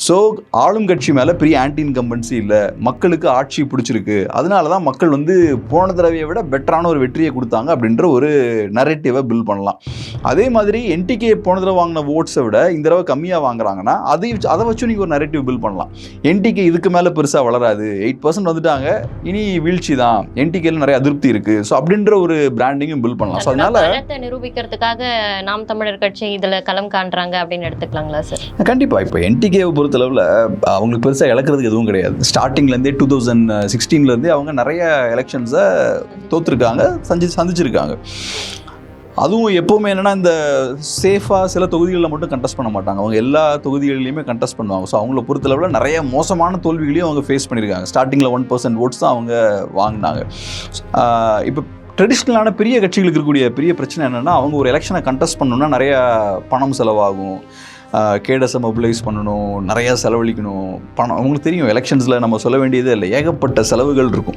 So ஆளும் கட்சி மேலே பெரிய ஆன்டி இன்கம்பன்சி இல்லை, மக்களுக்கு ஆட்சி பிடிச்சிருக்கு, அதனால தான் மக்கள் வந்து போன தடவையை விட பெட்டரான ஒரு வெற்றியை கொடுத்தாங்க அப்படின்ற ஒரு நரேட்டிவை பில்ட் பண்ணலாம். அதே மாதிரி என்டிகே போன தடவை வாங்கின ஓட்ஸை விட இந்த தடவை கம்மியாக வாங்குறாங்கன்னா அதை வச்சு நீங்கள் ஒரு நரேட்டிவ் பில்ட் பண்ணலாம். என்டிகே இதுக்கு மேலே பெருசாக வளராது, 8% வந்துட்டாங்க, இனி வீழ்ச்சி தான், என்டிகேல நிறைய அதிருப்தி இருக்குது, ஸோ அப்படின்ற ஒரு பிராண்டிங்கும் பில்ட் பண்ணலாம். ஸோ அதனால நிரூபிக்கிறதுக்காக நாம் தமிழர் கட்சி இதில் களம் காண்றாங்க அப்படின்னு எடுத்துக்கலாங்களா சார்? கண்டிப்பாக. இப்போ என்டிகேவை பொறுத்தளவில் அவங்களுக்கு பெருசாக இழக்கிறதுக்கு எதுவும் கிடையாது. ஸ்டார்டிங்லேருந்தே 2016 அவங்க நிறைய எலெக்ஷன்ஸை தோற்றுருக்காங்க, சந்திச்சிருக்காங்க. அதுவும் எப்போவுமே என்னென்னா இந்த சேஃபாக சில தொகுதிகளில் மட்டும் கண்டெஸ்ட் பண்ண மாட்டாங்க, அவங்க எல்லா தொகுதிகளிலையுமே கண்டெஸ்ட் பண்ணுவாங்க. ஸோ அவங்கள பொறுத்தளவில் நிறைய மோசமான தோல்விகளையும் அவங்க ஃபேஸ் பண்ணியிருக்காங்க. ஸ்டார்டிங்கில் 1% ஓட்ஸ் தான் அவங்க வாங்கினாங்க. இப்போ ட்ரெடிஷ்னலான பெரிய கட்சிகளுக்கு இருக்கக்கூடிய பெரிய பிரச்சனை என்னென்னா, அவங்க ஒரு எலெக்ஷனை கண்டெஸ்ட் பண்ணணுன்னா நிறையா பணம் செலவாகும், கேடஸை மொபிலைஸ் பண்ணணும், நிறையா செலவழிக்கணும், பணம். அவங்களுக்கு தெரியும் எலெக்ஷன்ஸில் நம்ம சொல்ல வேண்டியதே இல்லை, ஏகப்பட்ட செலவுகள் இருக்கும்.